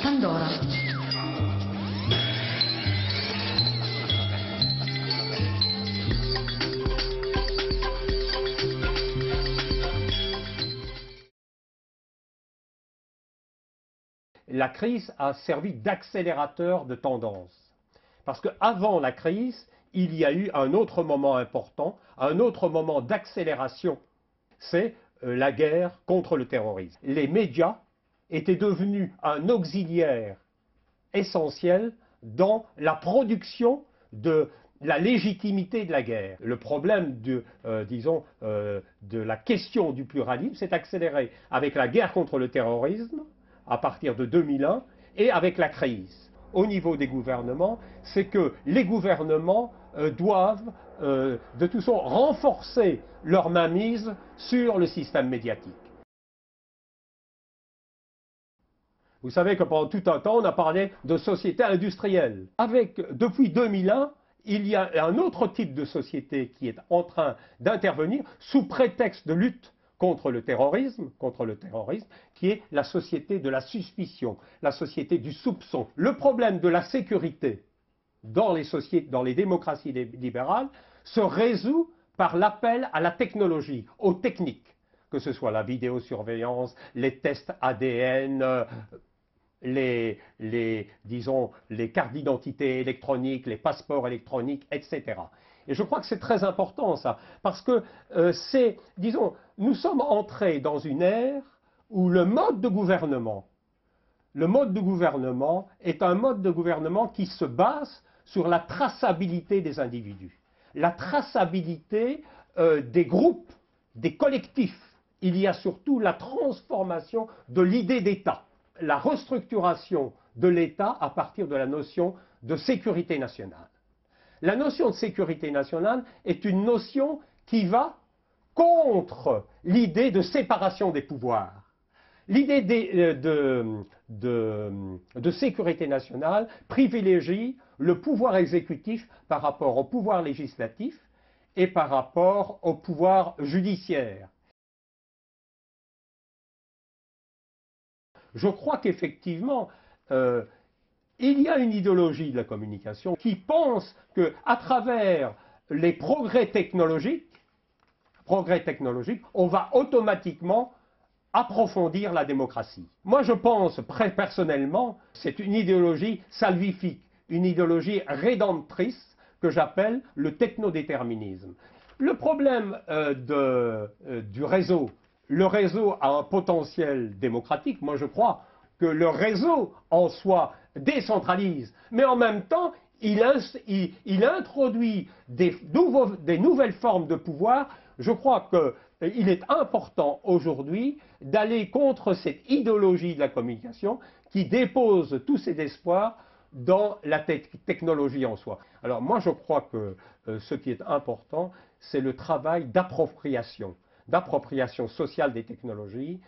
Pandora. La crise a servi d'accélérateur de tendance. Parce qu'avant la crise, il y a eu un autre moment important, un autre moment d'accélération, c'est la guerre contre le terrorisme. Les médias étaient devenus un auxiliaire essentiel dans la production de la légitimité de la guerre. Le problème de la question du pluralisme s'est accéléré avec la guerre contre le terrorisme à partir de 2001 et avec la crise. Au niveau des gouvernements, c'est que les gouvernements doivent de toute façon renforcer leur mainmise sur le système médiatique. Vous savez que pendant tout un temps, on a parlé de société industrielle. Depuis 2001, il y a un autre type de société qui est en train d'intervenir sous prétexte de lutte contre le terrorisme, qui est la société de la suspicion, la société du soupçon. Le problème de la sécurité dans les démocraties libérales se résout par l'appel à la technologie, aux techniques, que ce soit la vidéosurveillance, les tests ADN, les cartes d'identité électroniques, les passeports électroniques, etc. Et je crois que c'est très important ça, parce que nous sommes entrés dans une ère où le mode de gouvernement est un mode de gouvernement qui se base sur la traçabilité des individus, la traçabilité des groupes, des collectifs. Il y a surtout la transformation de l'idée d'État, la restructuration de l'État à partir de la notion de sécurité nationale. La notion de sécurité nationale est une notion qui va contre l'idée de séparation des pouvoirs. L'idée de sécurité nationale privilégie le pouvoir exécutif par rapport au pouvoir législatif et par rapport au pouvoir judiciaire. Je crois qu'effectivement, il y a une idéologie de la communication qui pense qu'à travers les progrès technologiques, on va automatiquement approfondir la démocratie. Moi, je pense, personnellement, c'est une idéologie salvifique, une idéologie rédemptrice que j'appelle le technodéterminisme. Le problème du réseau, le réseau a un potentiel démocratique. Moi, je crois que le réseau en soi décentralise, mais en même temps, il introduit des nouvelles formes de pouvoir. Je crois qu'il est important aujourd'hui d'aller contre cette idéologie de la communication qui dépose tous ses espoirs dans la technologie en soi. Alors moi je crois que ce qui est important, c'est le travail d'appropriation sociale des technologies